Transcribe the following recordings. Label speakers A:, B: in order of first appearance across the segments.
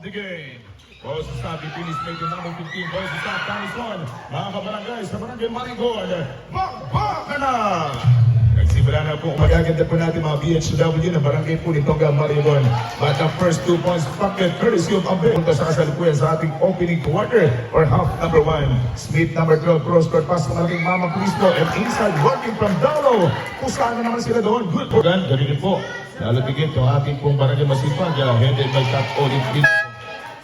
A: the game. Ball sa stop, finish maker number 15. Ball sa stop, times 1. Mga kabarangay sa Barangay Marigon. Magbaka na! Nagsimula na po magaganda po natin mga BHW na Barangay Pulitonga, Marigon. But the first 2 points pocket courtesy of Ambe. Punta sa kasalukuyan sa ating opening quarter or half number 1. Smith number 12, cross-court pass sa malaking Mama Cristo and inside working from Dowlow. Kung saan na naman sila doon. Good po. Ganun po. Lalabigin ito ating pong Barangay Masipag. Headed by Top Olympic.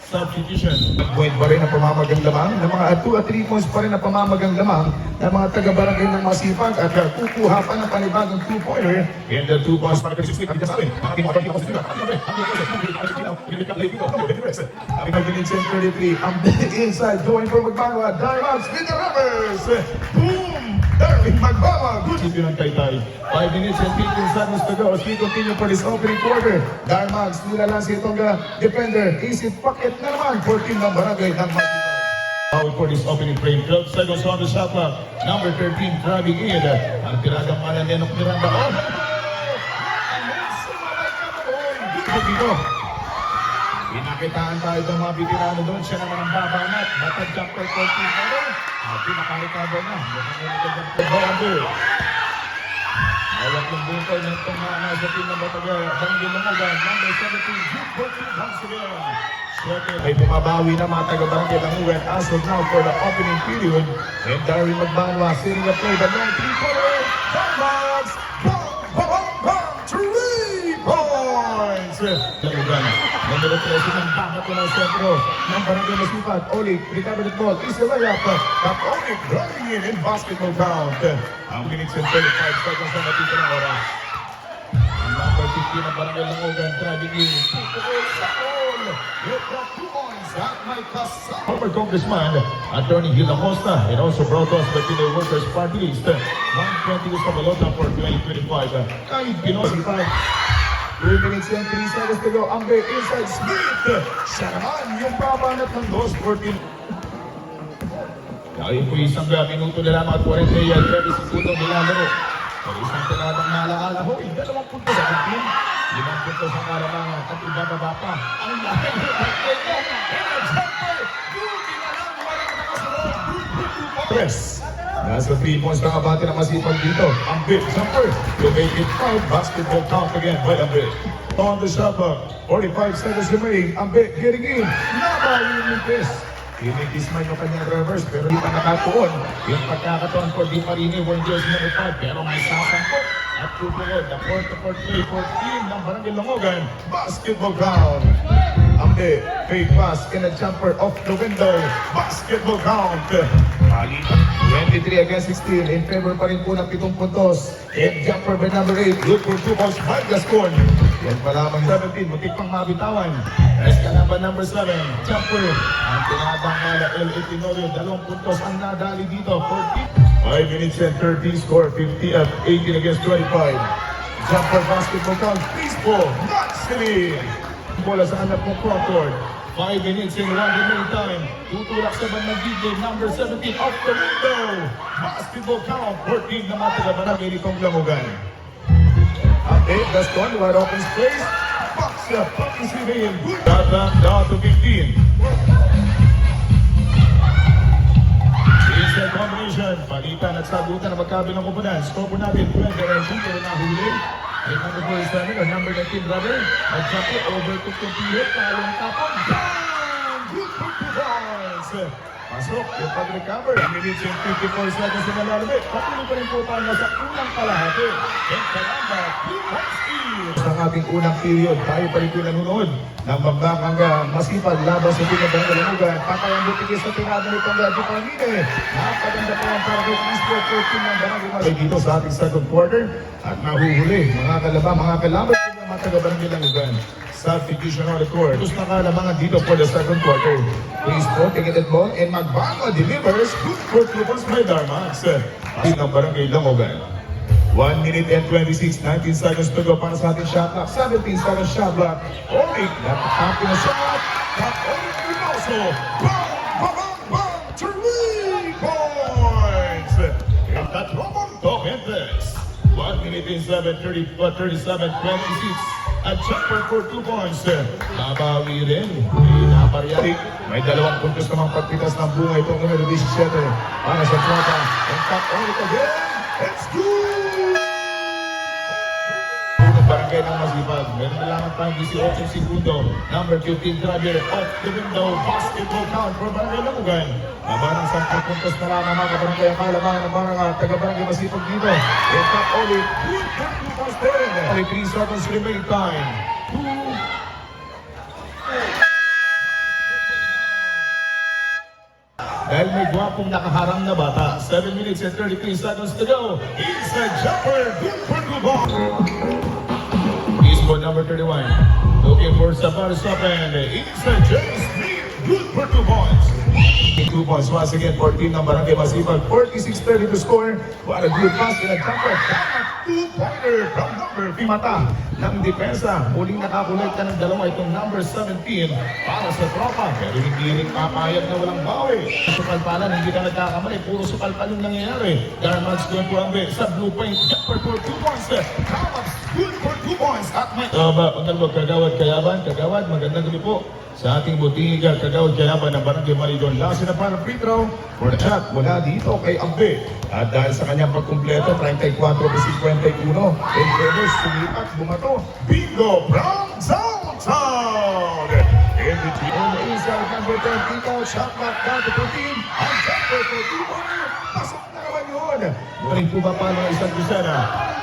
A: Substitution. Point pa rin ang pamamagang lamang ng mga 2 at 3 points pa rin ang pamamagang lamang ng mga taga-barangay ng Masipag at kukuha pa ng panibagong 2-pointer and the 2 points para kay Smith. Ating Vincent 33 ang inside going for Magbanwa. Diamonds with the rubbers. Boom! Darling Magbanwa. Good keep yun ang Taytay. 5 minutes and 15 seconds to go as we continue for this opening quarter. Diamonds nilalansi itong defender. Easy pocket na naman. 14 ng barangay ng Masipag. Out for this opening frame. 12 seconds on the shot clock. Number 13 driving in. Ang tiradang Malanenok Miranda. Oh! Good dito. Pinakitaan tayo ng mga bitirano doon. Siya naman ang babanat. Batag jumper 14 na doon. Pinaka-recover na. Awak yung bungkol ng itong mga nasa team ng Bataga. Barangay Langogan, number 17, Jude Bertie once again. Ay bumabawi na mga taga-Barangay Langogan as of now for the opening period. And Darwin Magbanwa sitting up play the long 3-pointer. Diamonds! Bang! 3 points! Langogan. Numero 13 ng baka ng sentro ng Barangay Masipag. Olik, recover the ball. Easy layup. Top Olik running in basketball count. Ang minutes and 35 seconds na natito ng oras. Ang number 15 ng Barangay Langogan driving in. Sa all. With the 2 points at my kasama. Former Congressman Attorney Gil Acosta and also brought us the Pinoy Workers Party List. 120 is the balota for 2025. Kahit Pinoy 2 minutes and 3 seconds to go. Ambe inside Smith. Siya naman yung babanat ng 2-14. Dahil po isang minuto na lamang at 40 at 30 segundo nilalaro. Sa isang tinadang malakala ho, 2 punto sa atin. 5 punto sa kalamangan at ibababa pa. Ang laki ng play mo. And the jumper. Buti na lang. Walang nakasunod. Press. Nasa 3 points na kabati ng Masipag dito. Ambe jumper. To make it 5 basketball count again by Ambe. On the shot clock. 45 seconds remaining. Ambe getting in. Nabawi yung press. Inikismay yung kanyang reverse pero di pa nakatuon. Yung pagkakataon for Di Parini, 1 years number 5 pero may sasampot. At tutuloy, the 4-to-4 play for team ng Barangay Langogan. Basketball count. Ambe, fake pass and a jumper off the window. Basketball count. 23 against 16. In favor pa rin po ng 7 puntos. And jumper by number 8. Good for 2 points. Gascon. Yan pa lamang 17. Mutik pang mabitawan. Escalaba number 7. Jumper. Ang tinabang mala L.A. Tenorio. 2 puntos ang nadali dito. 14. 5 minutes and 30. Score 50 at 18 against 25. Jumper basketball count. Peaceful. Not silly. Bola sa anak mo Crawford. 5 minutes and 1 remaining time. Tutulak sa bandang DJ, number 17, off the window. Basketball count, 14 na mga taga-Barangay nitong Langogan. At 8, Gaston, wide open space. Box up, Paki Sivain. Good. Down to 15. Inside combination. Palitan at sagutan na magkabilang kupunan. Score po natin, 20 and 2 na huli. Ay number 47 or number 19 brother. Nag-jump it over to compete. Parang tapon. Bang! Good for 2 points. Pasok yung pag-recover. Minutes and 54 seconds na nalalabit. Patuloy pa rin po tayo sa unang kalahati. And Calamba, 3-point steal. Sa ating unang period, tayo pa rin po nanonood ng Bambakang Masipag laban sa team ng Barangay Langogan. Patay ang butikis sa tirada nitong Di Parini. Napaganda po ang para kay Eastwood for team ng Barangay Masipag. Dito sa ating second quarter at nahuhuli mga kalaba, mga kalaban po ng mga taga-Barangay Langogan. Substitution on the court. Gusto na kalamangan dito for the second quarter. Please po, taking that ball and Magbanwa delivers. Good for 2 points by Darmax. Team ng Barangay Langogan. 1 minute and 26, 19 seconds to go para sa ating shot clock. 17 seconds shot clock. Olik, napakapi na shot. Kat Olik Reynoso. Bang! 3 points! And that Ramon Torrentes. 1 minute and 37, 26. A jumper for 2 points. Nabawi rin. mga paryari. May 2 puntos namang pagpitas ng bunga itong numero 17 para sa Tropa. And top on it again. It's good! Barangay ng Masipag. Meron na lamang pang 18 segundo. Number 15 driver off the window. Basketball count for Barangay Lamugan. Laban ng 10 puntos na lamang mga kabarangay ang kalaman ng mga taga-Barangay Masipag dito. And top on it. Good 2 points there. Only 3 seconds remain time. 2. Dahil may gwapong nakaharang na bata, 7 minutes and 33 seconds to go. Inside jumper, good for the ball. He's for number 31. Looking for Sapar Sopen. Inside James Smith, good for 2 points. 2 points once again for team ng Barangay Masipag. 46-30 to score. What a good pass in a jumper. 2-pointer from number 5 mata ng depensa. Muling nakakulit na ng dalawa itong number 17 para sa Tropa. Pero hindi rin papayag na walang bawi. Supalpalan, hindi ka nagkakamali. Puro supalpal yung nangyayari. Darmax going for Ambe sa blue point. Jumper for 2 points. Darmax good for 2 points. At may... Pagkalwag, Kagawad, Kayaban. Kagawad, magandang gabi po sa ating butiga, Kagawad, Kayaban ng Barangay Maridon. Last na para free throw for the shot mula dito kay Ambe. At dahil sa kanyang pagkumpleto, 34-51. And Rivers sumipat, bumato. Bingo from Downtown! In the inside, number 10, Tito, shot back down to 14. Ang jumper for 2 pasok na naman yun. Galing po ba pa ng isang kusana?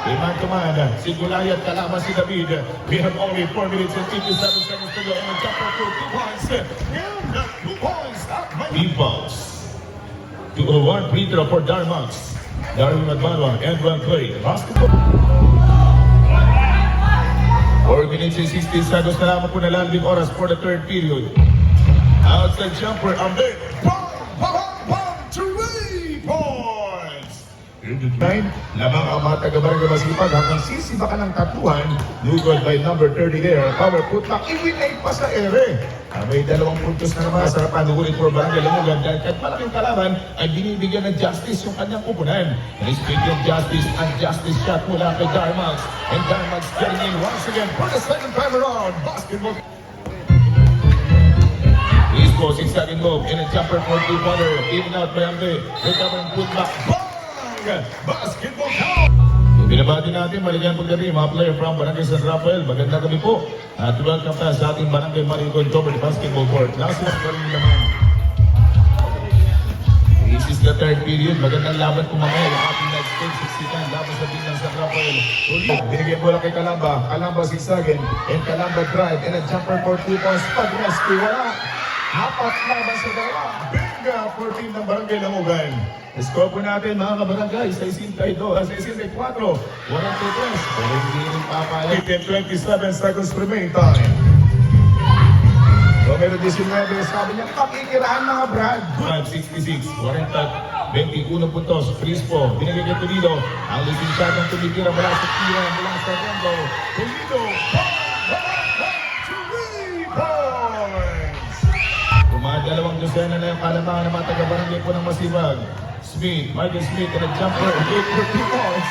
A: Man to man, si Gulayat kalaban si David. We have only 4 minutes and 57 seconds to go. And a jumper for 2 points. And the 2 points at my rebounds. 201 free throw for Darmax. Darwin Magbanwa and one play. Basketball. 4 minutes and 16 seconds na lamang po na landing oras for the third period. Outside jumper, Ambe. Bang! 3 points! 9, lamang ang mga taga-Barangay Masipag hanggang sisiba ka ng tatuan. Lugod by number 30 there. Power put back. Iwinay pa sa ere. May 2 puntos na naman sa panugulit for Barangay Lamugan dahil kahit malaking kalaban ay binibigyan ng justice yung kanyang kupunan. And speaking of justice, ang justice shot mula kay Darmax. And Darmax getting in once again for the second time around. Basketball. He's posing second move in a jumper for 2-pointer. Even out by Ambe. Recovering put back. Basketball count! Binabati natin, maligayang paggabi, mga player from Barangay San Rafael. Magandang gabi po. At welcome na sa ating Barangay Maricon Covered Basketball Court. Last one pa rin naman. This is the third period. Magandang laban po mamaya. Yung ating next game, 60-10. Laban sa Bintang San Rafael. Binigyan bola kay Calamba. Calamba zigzagging. And Calamba drive. And a jumper for 2 points. Pag-rescue, wala. Hapat laban sa dalawa. Binga for team ng Barangay Lamugan. Score po natin mga kabarangay sa 62, sa 64. Walang tutros. Pero hindi rin papayag. 27 seconds remain time. Numero 19, sabi niya, pakikiraan mga Brad. 566, 40, 21 puntos. Crispo, binigay kay Toledo. Ang leading shot ng tumitira mula sa tira, mula sa Rondo. Toledo, 3 points! Kumadalawang dosena na yung kalamangan ng mga taga-barangay po ng Masipag. Smith, Michael Smith, and a jumper, good for 2 points.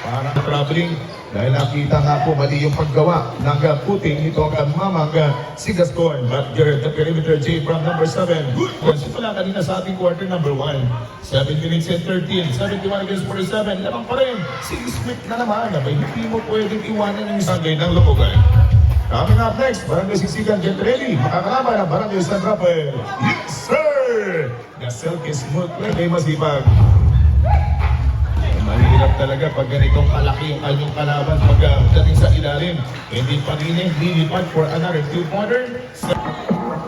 A: Parang traveling, dahil nakita nga po mali yung paggawa ng puting nito ang mamang si Gaston. But Garrett, the perimeter J from number 7. Good points. Wala kanina sa ating quarter number 1. 7 minutes and 13, 71 against 47. Lamang pa rin, si Smith na naman. May hindi mo pwedeng iwanan ng isang gay ng Lamugan. Coming up next, Barangay Sisigan, get ready. Makakalaban ang Barangay San Rafael. Yes, sir! The silky smooth play kay Masipag. Mahirap talaga pag ganitong kalaki yung kanyang kalaban pagdating sa ilalim. Hindi paninig, lilipad for another 2-pointer.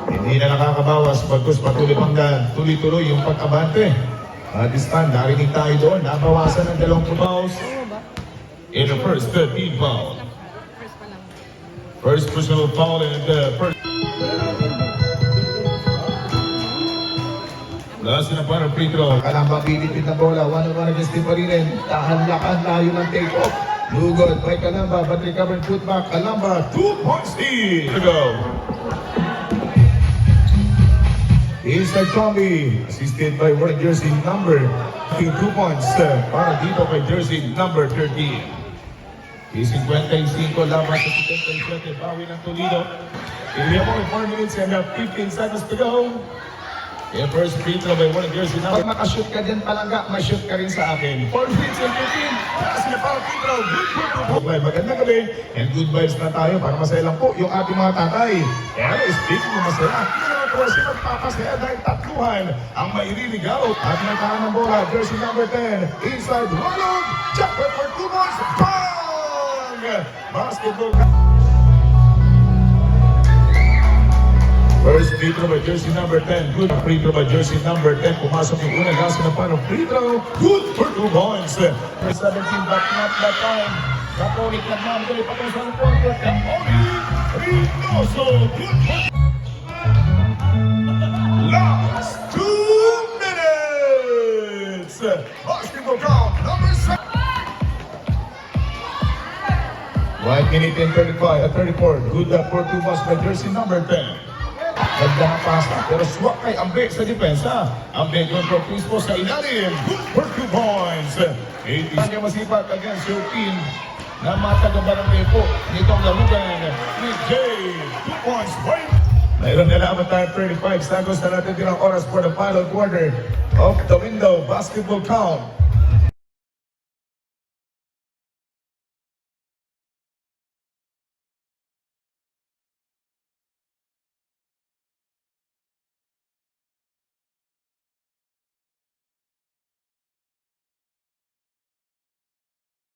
A: Hindi na nakakabawas pagkus patuloy tuloy-tuloy yung pag-abante. At this time, narinig tayo doon, nabawasan ng 2 fouls. In the first 13 foul. First personal foul and first. Last na para free throw. Kalamba pinipit na bola. 1-on-1 against Tiparinen. Tahan-lakan layo ng take-off. Lugod by Kalamba. But recovered putback. Kalamba 2 points steal. To go. Inside Tommy. Assisted by wearing jersey number 2 points. Para dito kay jersey number 13. 55 laban sa 77. Bawi ng Toledo. We have only 4 minutes and 15 seconds to go. Yeah, first free throw by one of yours. Pag makashoot ka dyan palangga, ma-shoot ka rin sa akin. 4 minutes and 15. Taas na para free throw. Good. Magandang gabi. And good vibes na tayo para masaya lang po yung ating mga tatay. Pero speaking ng masaya, yung mga kursi magpapasaya dahil tatluhan ang mairiligaw. At nagkahan ng bola, jersey number 10. Inside, Walog. Jumper for 2 boys. Bang! Basketball. First free throw by jersey number 10. Good free throw by jersey number 10. Pumasok yung unang gasa na paano free throw. Good for 2 points. For 17, but not that time. Kaponik nagmamagali pa sa court. Kaponik. Rinoso. Good for... Last 2 minutes. Basketball count number 7. 1 minute and 34. Good for 2 points by jersey number 10. Ganda ng pasta, pero swak kay Ambe sa depensa. Ambe control mismo sa ilalim. Good for 2 points. 80 kanya masipag against your team na matagamba ng depo nitong lalugan ni Jay. 2 points. Mayroon na lamang tayo 35 seconds na natin din ang oras for the final quarter of the window. Basketball count.